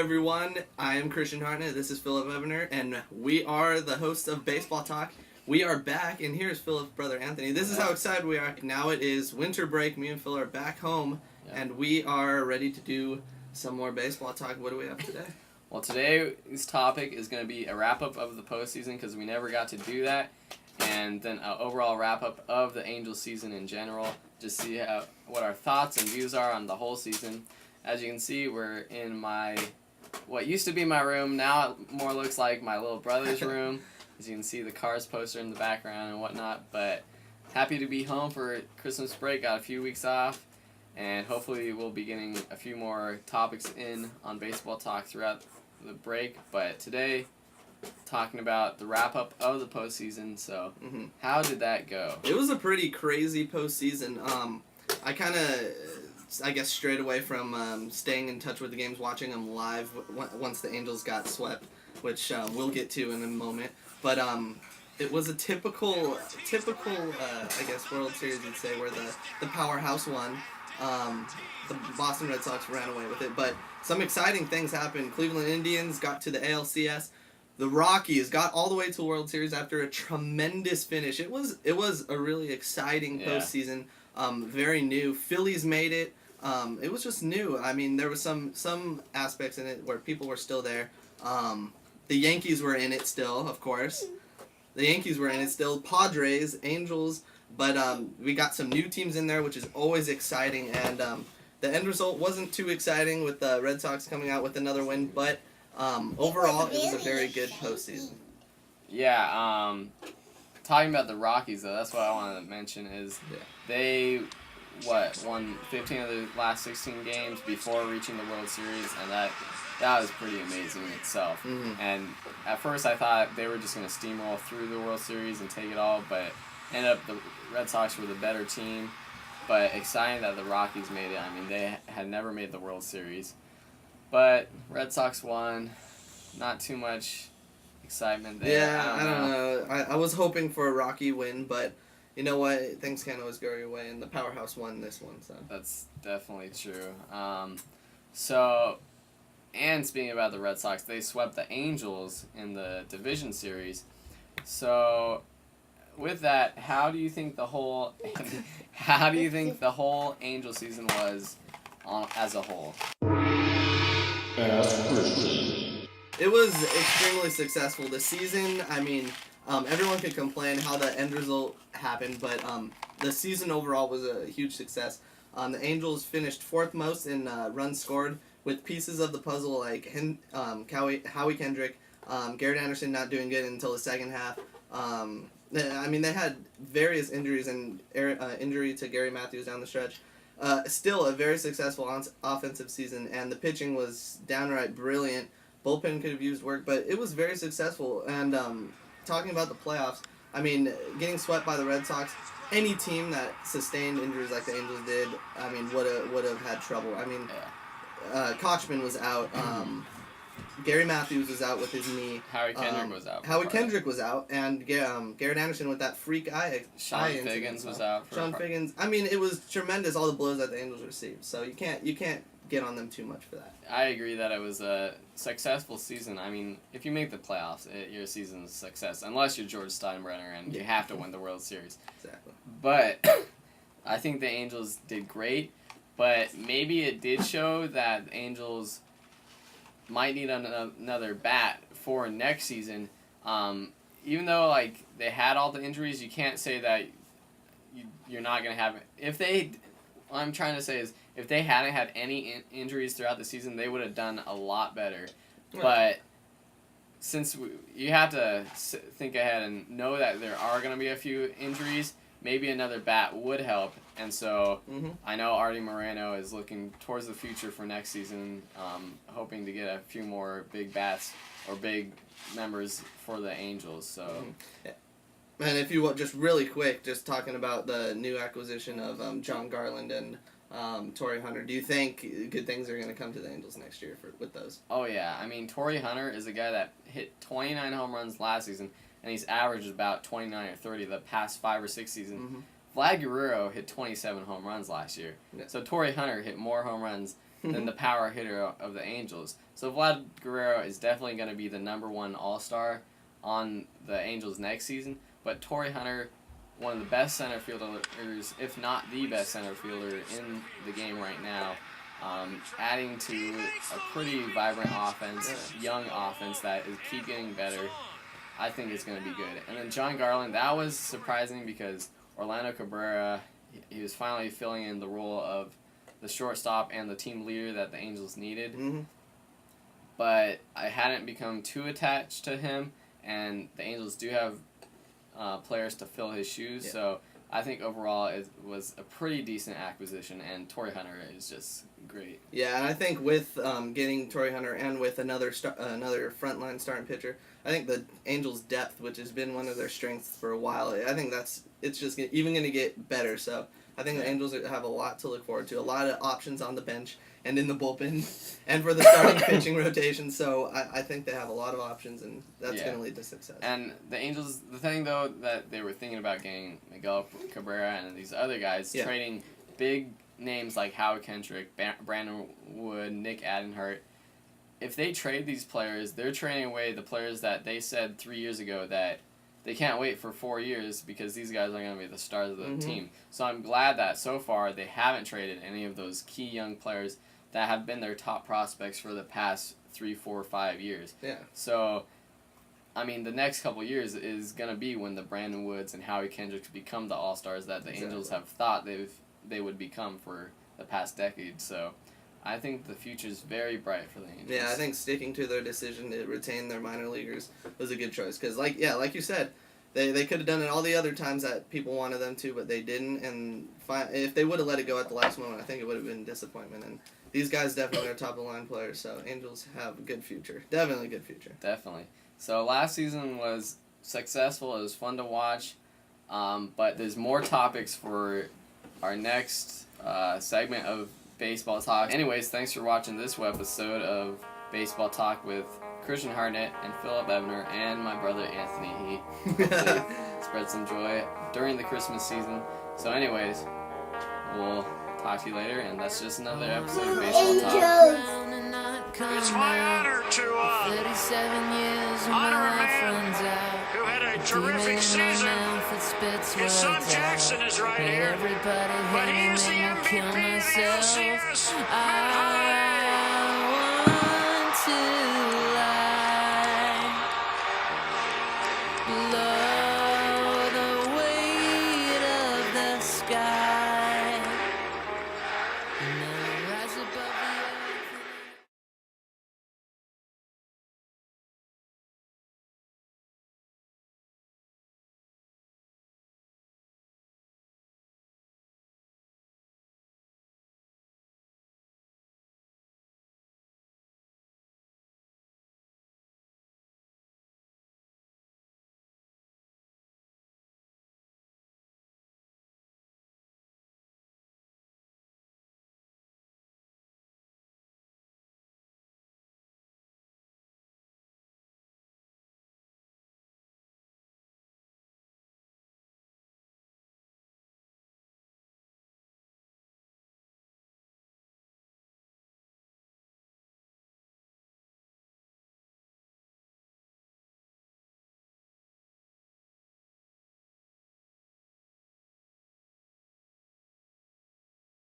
everyone. I am Christian Hartnett. This is Philip Ebener, and we are the hosts of Baseball Talk. We are back, and here's Philip's brother Anthony. This is how excited we are. Now it is winter break. Me and Phil are back home, and we are ready to do some more baseball talk. What do we have today? Well, today's topic is going to be a wrap-up of the postseason because we never got to do that, and then an overall wrap-up of the Angels season in general. Just see what our thoughts and views are on the whole season. As you can see, we're in what used to be my room. Now it more looks like my little brother's room. As you can see, the Cars poster in the background and whatnot. But happy to be home for Christmas break. Got a few weeks off. And hopefully we'll be getting a few more topics in on baseball talk throughout the break. But today, talking about the wrap-up of the postseason. So how did that go? It was a pretty crazy postseason. I guess straight away from staying in touch with the games, watching them live once the Angels got swept, which we'll get to in a moment. But it was a typical I guess World Series you'd say, where the powerhouse won. The Boston Red Sox ran away with it, but some exciting things happened. Cleveland Indians got to the ALCS. The Rockies got all the way to the World Series after a tremendous finish. It was a really exciting postseason. Very new. Phillies made it. It was just new. I mean, there was some aspects in it where people were still there. The Yankees were in it still, of course. The Yankees were in it still. Padres, Angels, but we got some new teams in there, which is always exciting. And the end result wasn't too exciting with the Red Sox coming out with another win, but overall, it was a very good postseason. Yeah, talking about the Rockies, though, that's what I wanted to mention is they won 15 of the last 16 games before reaching the World Series, and that was pretty amazing in itself. And at first I thought they were just going to steamroll through the World Series and take it all, but ended up the Red Sox were the better team. But exciting that the Rockies made it. I mean, they had never made the World Series. But Red Sox won. Not too much excitement there. Yeah, I don't know. I was hoping for a Rocky win, but you know what? Things can't always go your way, and the powerhouse won this one. So that's definitely true. And speaking about the Red Sox, they swept the Angels in the division series. So with that, how do you think the whole Angel season was as a whole? It was extremely successful. The season, I mean, everyone could complain how the end result happened, but the season overall was a huge success. The Angels finished fourth most in runs scored, with pieces of the puzzle like Howie Kendrick, Garrett Anderson not doing good until the second half. I mean, they had various injuries and injury to Gary Matthews down the stretch. Still a very successful offensive season, and the pitching was downright brilliant. Bullpen could have used work, but it was very successful. And talking about the playoffs, I mean, getting swept by the Red Sox, any team that sustained injuries like the Angels did, I mean, would have had trouble. I mean, Kochman was out. Gary Matthews was out with his knee. Howie Kendrick was out. Howie Kendrick was out, and Garrett Anderson with that freak eye. Sean Figgins was out. Sean Figgins. I mean, it was tremendous, all the blows that the Angels received. So you can't get on them too much for that. I agree that it was a successful season. I mean, if you make the playoffs, your season's a success, unless you're George Steinbrenner and you have to win the World Series. Exactly. But I think the Angels did great, but maybe it did show that the Angels might need another bat for next season. Even though they had all the injuries, you can't say that you're not going to have it. What I'm trying to say is, if they hadn't had any injuries throughout the season, they would have done a lot better. Right. But since you have to think ahead and know that there are going to be a few injuries, maybe another bat would help. And so I know Artie Moreno is looking towards the future for next season, hoping to get a few more big bats or big members for the Angels. So. And if you want, just really quick, just talking about the new acquisition of John Garland and Torri Hunter, do you think good things are going to come to the Angels next year with those? Oh, yeah. I mean, Torri Hunter is a guy that hit 29 home runs last season, and he's averaged about 29 or 30 the past 5 or 6 seasons. Vlad Guerrero hit 27 home runs last year. Yeah. So Torri Hunter hit more home runs than the power hitter of the Angels. So Vlad Guerrero is definitely going to be the number one All-Star on the Angels next season. But Torri Hunter, one of the best center fielders, if not the best center fielder in the game right now, adding to a pretty vibrant offense, young offense that is keep getting better. I think it's going to be good. And then John Garland, that was surprising because Orlando Cabrera, he was finally filling in the role of the shortstop and the team leader that the Angels needed. Mm-hmm. But I hadn't become too attached to him, and the Angels do have players to fill his shoes. Yeah. So I think overall it was a pretty decent acquisition, and Torri Hunter is just great. Yeah, and I think with getting Torri Hunter and with another frontline starting pitcher, I think the Angels' depth, which has been one of their strengths for a while, I think it's just even going to get better. So I think the Angels have a lot to look forward to, a lot of options on the bench and in the bullpen and for the starting pitching rotation. So I think they have a lot of options, and that's going to lead to success. And the Angels, the thing, though, that they were thinking about getting Miguel Cabrera and these other guys, trading big names like Howard Kendrick, Brandon Wood, Nick Adenhart. If they trade these players, they're trading away the players that they said 3 years ago that they can't wait for 4 years because these guys are going to be the stars of the team. So I'm glad that so far they haven't traded any of those key young players that have been their top prospects for the past 3, 4, 5 years. Yeah. So, I mean, the next couple years is going to be when the Brandon Woods and Howie Kendricks become the all-stars that the Angels have thought they would become for the past decade. So I think the future is very bright for the Angels. Yeah, I think sticking to their decision to retain their minor leaguers was a good choice. Because, like you said, they could have done it all the other times that people wanted them to, but they didn't. And if they would have let it go at the last moment, I think it would have been disappointment. And these guys definitely are top-of-the-line players, so Angels have a good future. Definitely a good future. Definitely. So last season was successful. It was fun to watch. But there's more topics for our next segment of Baseball Talk. Anyways, thanks for watching this webisode of Baseball Talk with Christian Harnett and Philip Ebner and my brother Anthony. He hopefully spread some joy during the Christmas season. So anyways, we'll talk to you later, and that's just another episode of Baseball Talk. It's my honor to honor a man who had a terrific season. His son Jackson is right here, but he is the MVP of the LCS. Matt Holliday.